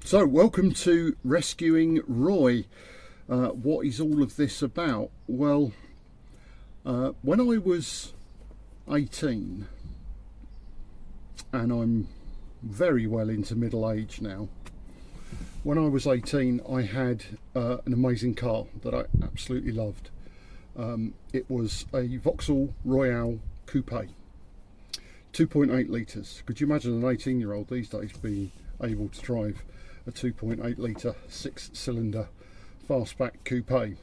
So, welcome to Rescuing Roy. What is all of this about? Well, when I was 18, and I'm very well into middle age now, when I was 18 I had an amazing car that I absolutely loved. It was a Vauxhall Royale Coupe, 2.8 litres. Could you imagine an 18-year-old these days being able to drive a 2.8 litre 6-cylinder fastback coupe?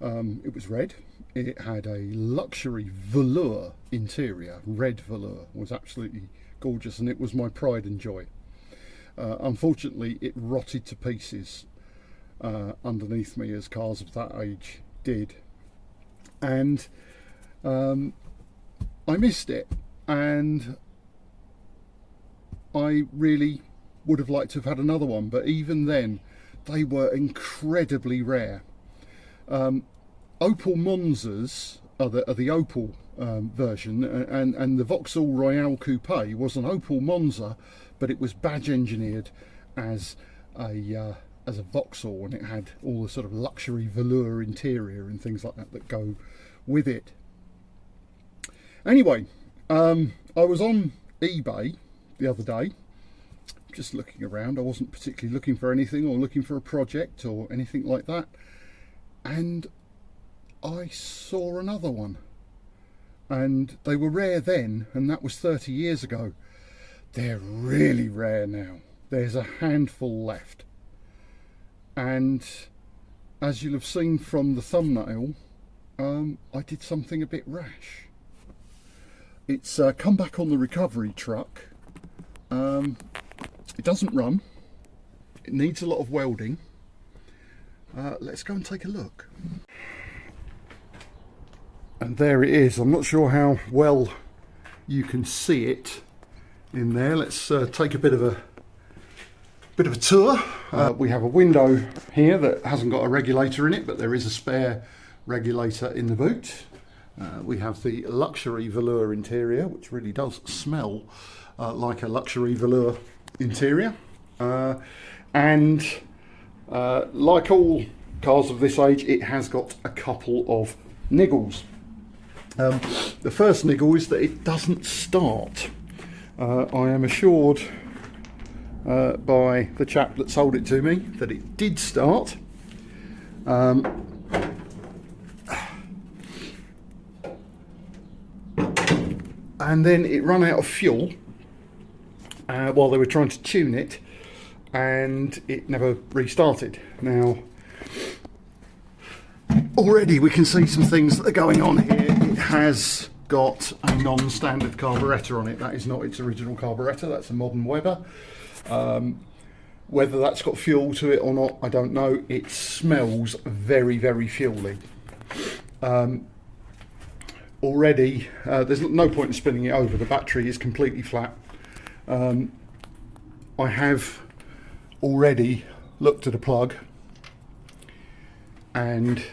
It was red. It had a luxury velour interior. Red velour was absolutely gorgeous, and it was my pride and joy. Unfortunately, it rotted to pieces underneath me, as cars of that age did, and I missed it, and I really would have liked to have had another one, but even then they were incredibly rare. Opel Monzas are the Opel version, and the Vauxhall Royale Coupe was an Opel Monza, but it was badge engineered as a Vauxhall, and it had all the sort of luxury velour interior and things like that that go with it. Anyway, I was on eBay the other day, just looking around. I wasn't particularly looking for anything or looking for a project or anything like that, and I saw another one, and they were rare then, and that was 30 years ago. They're really rare now. There's a handful left, and as you'll have seen from the thumbnail, I did something a bit rash. It's come back on the recovery truck. It doesn't run. It needs a lot of welding. Let's go and take a look. And there it is. I'm not sure how well you can see it in there. Let's take a bit of a tour. We have a window here that hasn't got a regulator in it, but there is a spare regulator in the boot. We have the luxury velour interior, which really does smell like a luxury velour interior, and like all cars of this age, it has got a couple of niggles. The first niggle is that it doesn't start. I am assured by the chap that sold it to me that it did start. And then it ran out of fuel while they were trying to tune it, and it never restarted. Now, already we can see some things that are going on here. It has got a non-standard carburettor on it. That is not its original carburettor. That's a modern Weber. Whether that's got fuel to it or not, I don't know. It smells very, very fuely. Already, there's no point in spinning it over. The battery is completely flat. I have already looked at a plug, and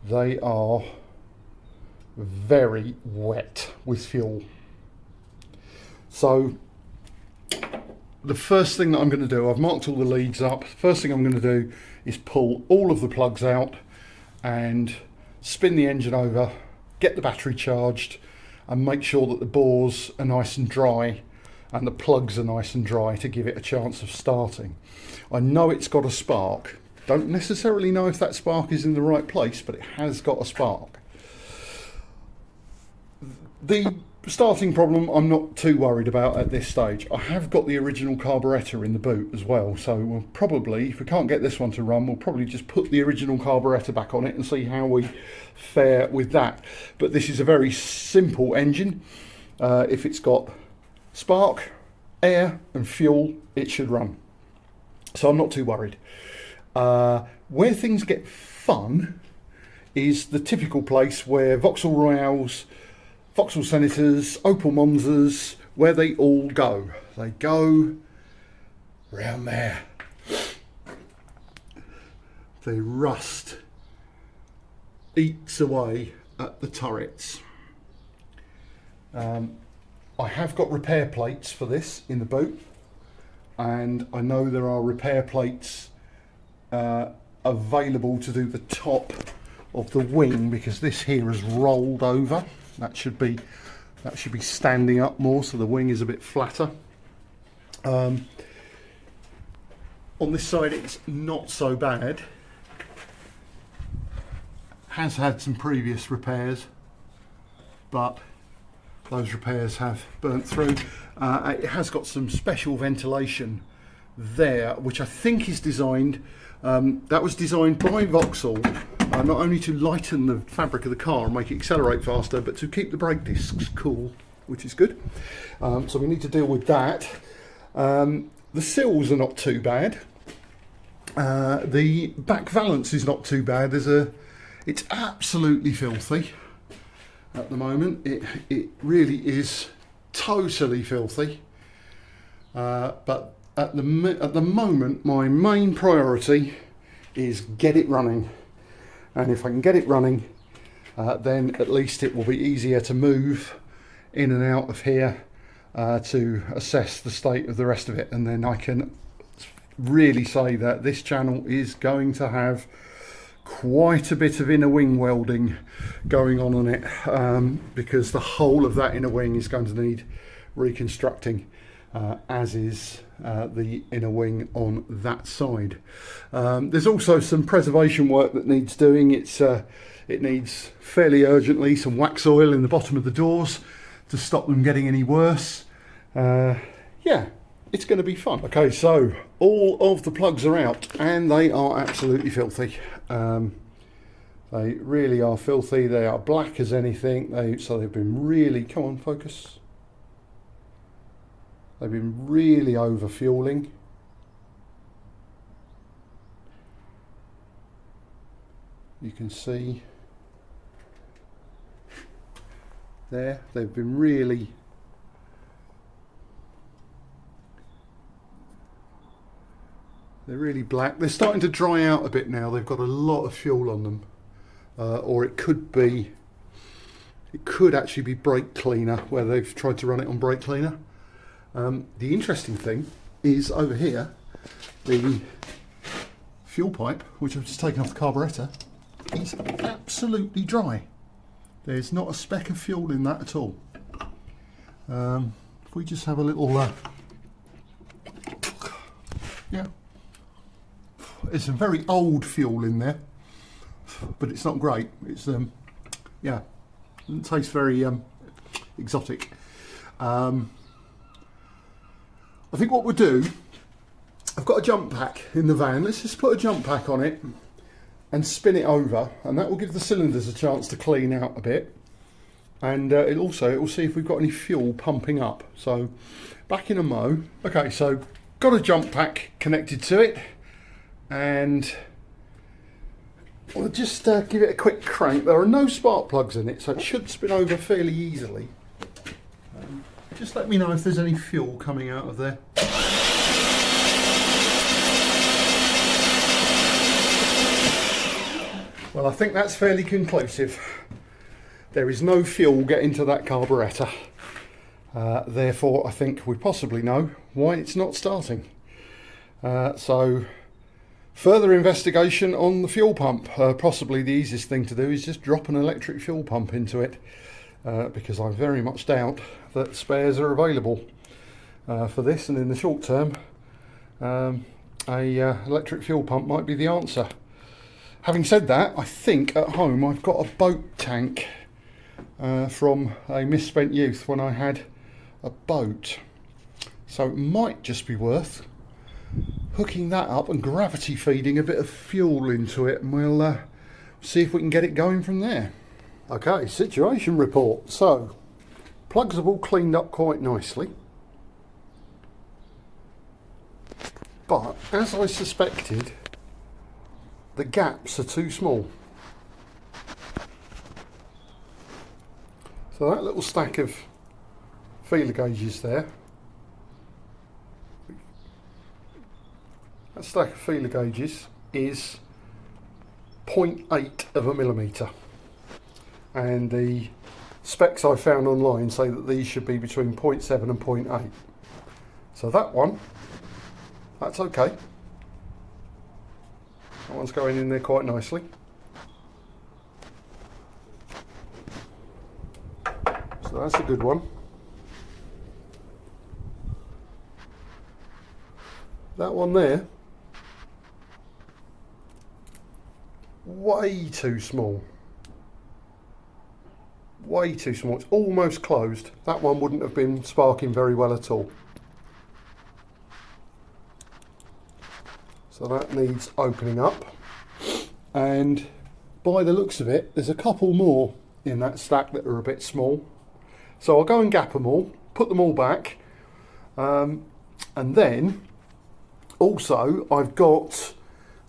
they are very wet with fuel. So the first thing that I'm going to do, I've marked all the leads up. First thing I'm going to do is pull all of the plugs out and spin the engine over, get the battery charged, and make sure that the bores are nice and dry and the plugs are nice and dry to give it a chance of starting. I know it's got a spark. Don't necessarily know if that spark is in the right place, but it has got a spark. The starting problem I'm not too worried about at this stage. I have got the original carburettor in the boot as well, so we'll probably, if we can't get this one to run, we'll probably just put the original carburettor back on it and see how we fare with that. But this is a very simple engine. If it's got spark, air and fuel, it should run. So I'm not too worried. Where things get fun is the typical place where Vauxhall Royales, Vauxhall Senators, Opel Monzas, where they all go. They go round there. The rust eats away at the turrets. I have got repair plates for this in the boot. and I know there are repair plates available to do the top of the wing, because this here is rolled over. That should be standing up more, so the wing is a bit flatter. On this side it's not so bad. Has had some previous repairs, but those repairs have burnt through. It has got some special ventilation there, which I think is designed, that was designed by Vauxhall, not only to lighten the fabric of the car and make it accelerate faster, but to keep the brake discs cool, which is good. So we need to deal with that. The sills are not too bad. The back valance is not too bad. It's absolutely filthy at the moment. It really is totally filthy. But at the moment, my main priority is get it running. And if I can get it running, then at least it will be easier to move in and out of here to assess the state of the rest of it. And then I can really say that this channel is going to have quite a bit of inner wing welding going on it, because the whole of that inner wing is going to need reconstructing, as is the inner wing on that side. There's also some preservation work that needs doing. It needs fairly urgently some wax oil in the bottom of the doors to stop them getting any worse. Yeah, it's going to be fun. Okay, so all of the plugs are out and they are absolutely filthy. They really are filthy. They are black as anything. So they've been really, come on, focus. They've been really over fueling. You can see there, they've been really they're really black. They're starting to dry out a bit now. They've got a lot of fuel on them, or it could actually be brake cleaner, where they've tried to run it on brake cleaner. The interesting thing is over here, the fuel pipe, which I've just taken off the carburettor, is absolutely dry. There's not a speck of fuel in that at all. If we just have a little, yeah, it's some very old fuel in there, but it's not great. It's yeah, it tastes very exotic. I think what we'll do, I've got a jump pack in the van. Let's just put a jump pack on it and spin it over, and that will give the cylinders a chance to clean out a bit, and it will see if we've got any fuel pumping up. So back in a mo. Okay, so got a jump pack connected to it, and we'll just give it a quick crank. There are no spark plugs in it, so it should spin over fairly easily. Just let me know if there's any fuel coming out of there. Well, I think that's fairly conclusive. There is no fuel getting to that carburettor. Therefore, I think we possibly know why it's not starting. So, further investigation on the fuel pump. Possibly the easiest thing to do is just drop an electric fuel pump into it, because I very much doubt that spares are available for this, and in the short term, a electric fuel pump might be the answer. Having said that, I think at home I've got a boat tank from a misspent youth when I had a boat, so it might just be worth hooking that up and gravity feeding a bit of fuel into it, and we'll see if we can get it going from there. Okay, situation report. So plugs have all cleaned up quite nicely, but as I suspected, the gaps are too small. So that little stack of feeler gauges there, that stack of feeler gauges is 0.8 of a millimetre, and the specs I found online say that these should be between 0.7 and 0.8. So that one That's okay. That one's going in there quite nicely. So that's a good one. That one there, way too small. Way too small. It's almost closed. That one wouldn't have been sparking very well at all. So that needs opening up. And by the looks of it, there's a couple more in that stack that are a bit small. So I'll go and gap them all, put them all back, and then also I've got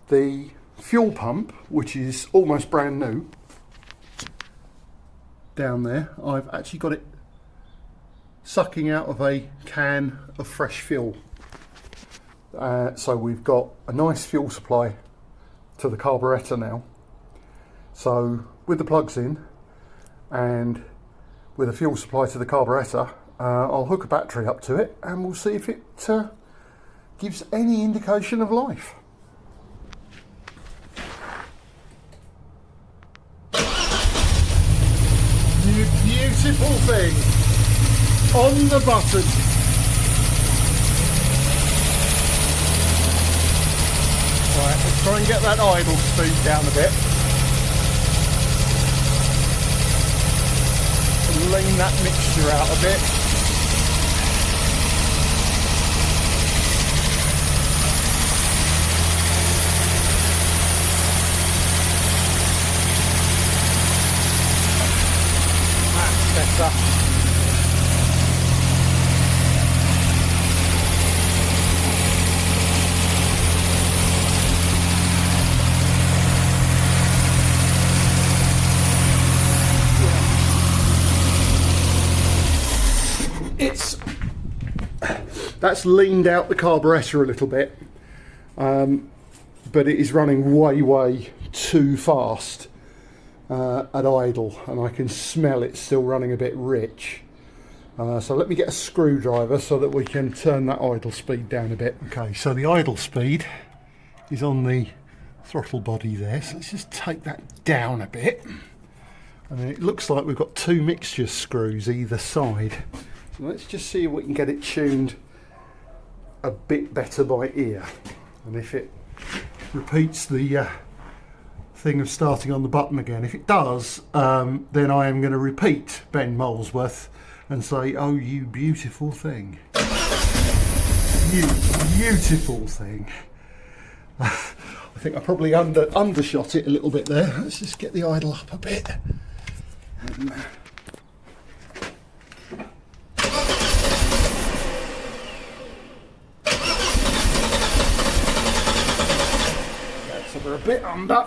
the fuel pump, which is almost brand new, down there. I've actually got it sucking out of a can of fresh fuel. So we've got a nice fuel supply to the carburettor now. So with the plugs in and with a fuel supply to the carburettor, I'll hook a battery up to it and we'll see if it gives any indication of life. You beautiful thing on the button. Right, let's try and get that idle speed down a bit. And lean that mixture out a bit. That's better. That's leaned out the carburettor a little bit, but it is running way too fast at idle, and I can smell it still running a bit rich. So let me get a screwdriver so that we can turn that idle speed down a bit. Okay, so the idle speed is on the throttle body there, so let's just take that down a bit. And then it looks like we've got two mixture screws either side. So let's just see if we can get it tuned a bit better by ear. And if it repeats the thing of starting on the button again, if it does, then I am going to repeat Ben Molesworth and say, oh, you beautiful thing. You beautiful thing. I think I probably undershot it a little bit there. Let's just get the idle up a bit. So we're a bit under.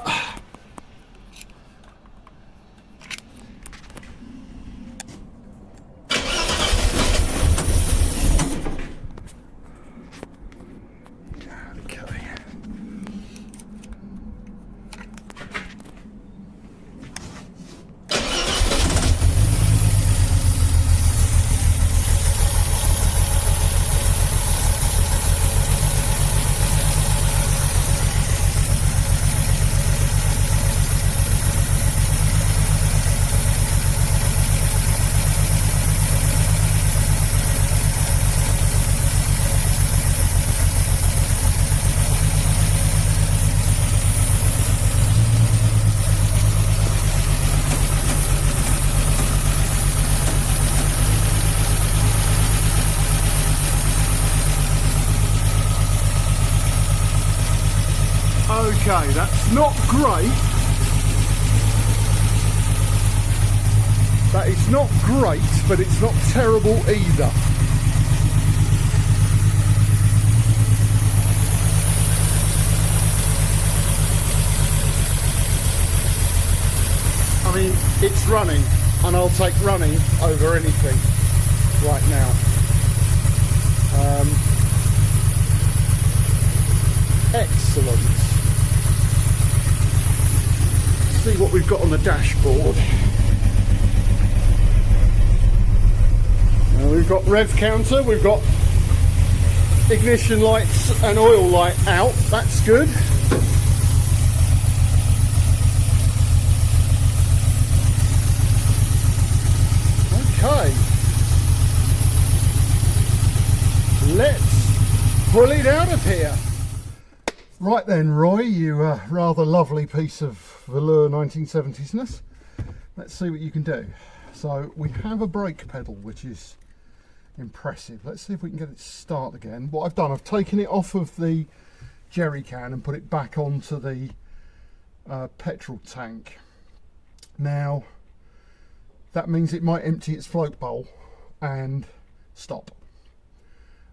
Okay, that's not great. That is not great, but it's not terrible either. I mean, it's running, and I'll take running over anything right now. Excellent. See what we've got on the dashboard. Now we've got rev counter, we've got ignition lights and oil light out, that's good. Okay, let's pull it out of here. Right then, Roy, you rather lovely piece of velour 1970s-ness. Let's see what you can do. So we have a brake pedal, which is impressive. Let's see if we can get it to start again. What I've done, I've taken it off of the jerry can and put it back onto the petrol tank. Now, that means it might empty its float bowl and stop.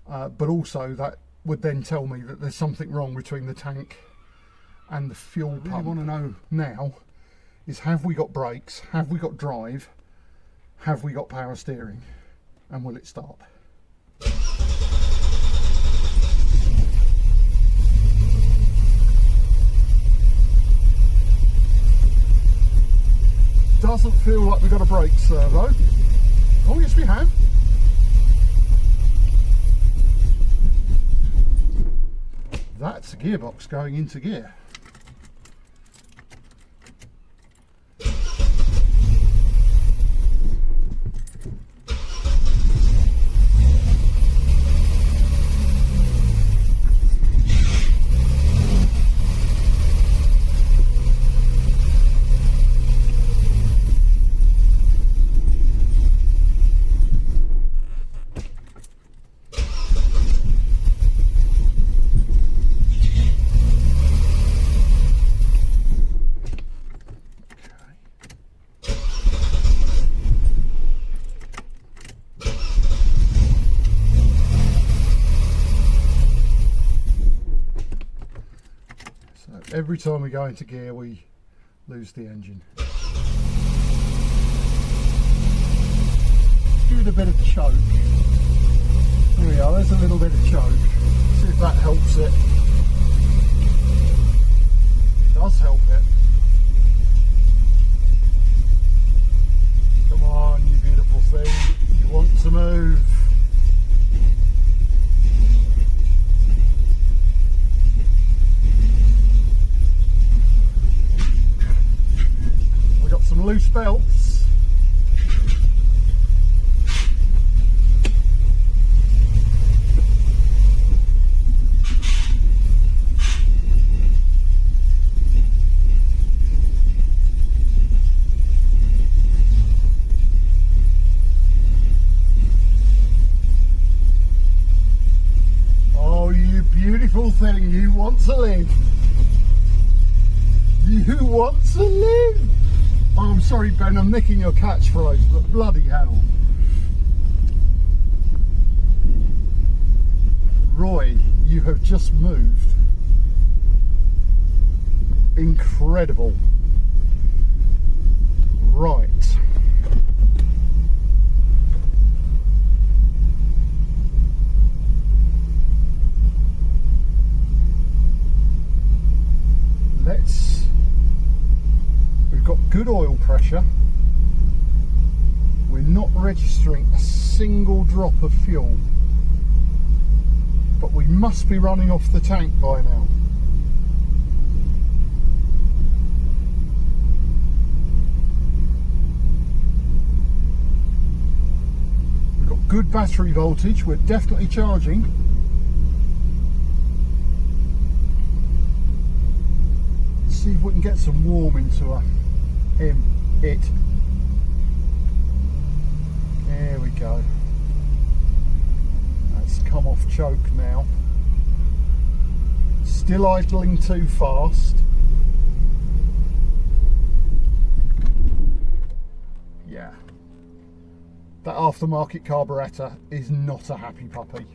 But also that would then tell me that there's something wrong between the tank and the fuel pump. What I really want to know now is, have we got brakes, have we got drive, have we got power steering, and will it start? Doesn't feel like we've got a brake servo. Oh yes, we have. That's a gearbox going into gear. Every time we go into gear, we lose the engine. Give it a bit of choke. Here we are, there's a little bit of choke. See if that helps it. It does help it. Come on, you beautiful thing. You want to move. Some loose belts. Oh, you beautiful thing, you want to live. You want to live. Oh, I'm sorry, Ben, I'm nicking your catchphrase, but bloody hell. Roy, you have just moved. Incredible. Right. We've got good oil pressure. We're not registering a single drop of fuel, but we must be running off the tank by now. We've got good battery voltage, we're definitely charging. Let's see if we can get some warm into it. There we go. That's come off choke now. Still idling too fast. Yeah. That aftermarket carburettor is not a happy puppy.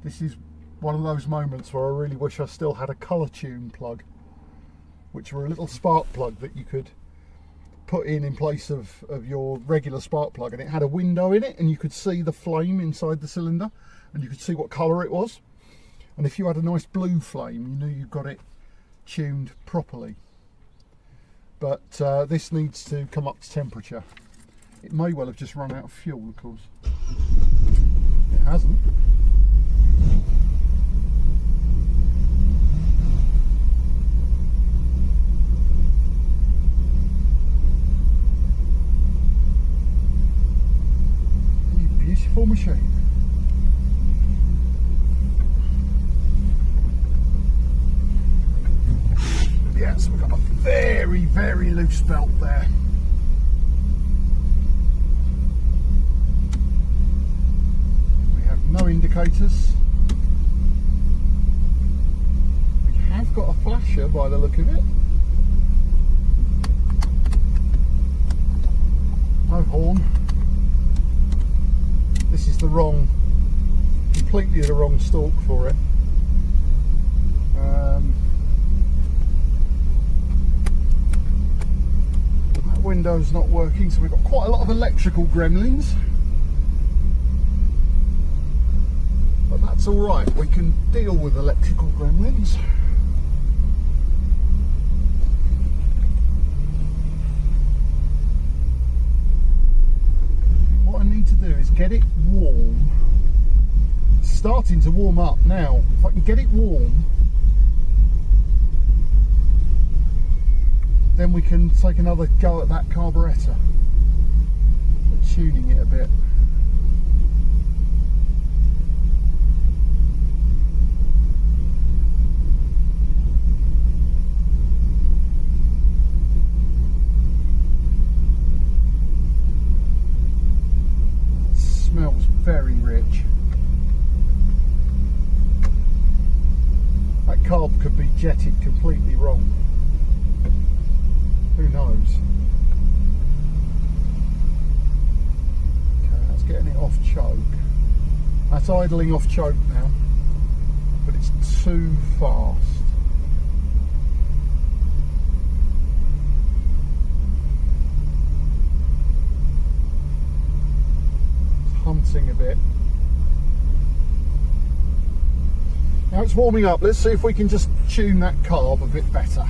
This is one of those moments where I really wish I still had a colour tune plug, which were a little spark plug that you could put in place of your regular spark plug, and it had a window in it and you could see the flame inside the cylinder and you could see what colour it was, and if you had a nice blue flame you knew you got it tuned properly. But this needs to come up to temperature. It may well have just run out of fuel, of course. It hasn't. Beautiful machine. Yeah, so we've got a very, very loose belt there. We have no indicators. We have got a flasher by the look of it. No horn. This is completely the wrong stalk for it. That window's not working, so we've got quite a lot of electrical gremlins. But that's alright, we can deal with electrical gremlins. What I need to do is get it warm. It's starting to warm up now. If I can get it warm, then we can take another go at that carburettor, tuning it a bit. Smells very rich. That carb could be jetted completely wrong. Who knows? Okay, that's getting it off choke. That's idling off choke now, but it's too fast. Hunting a bit. Now it's warming up. Let's see if we can just tune that carb a bit better.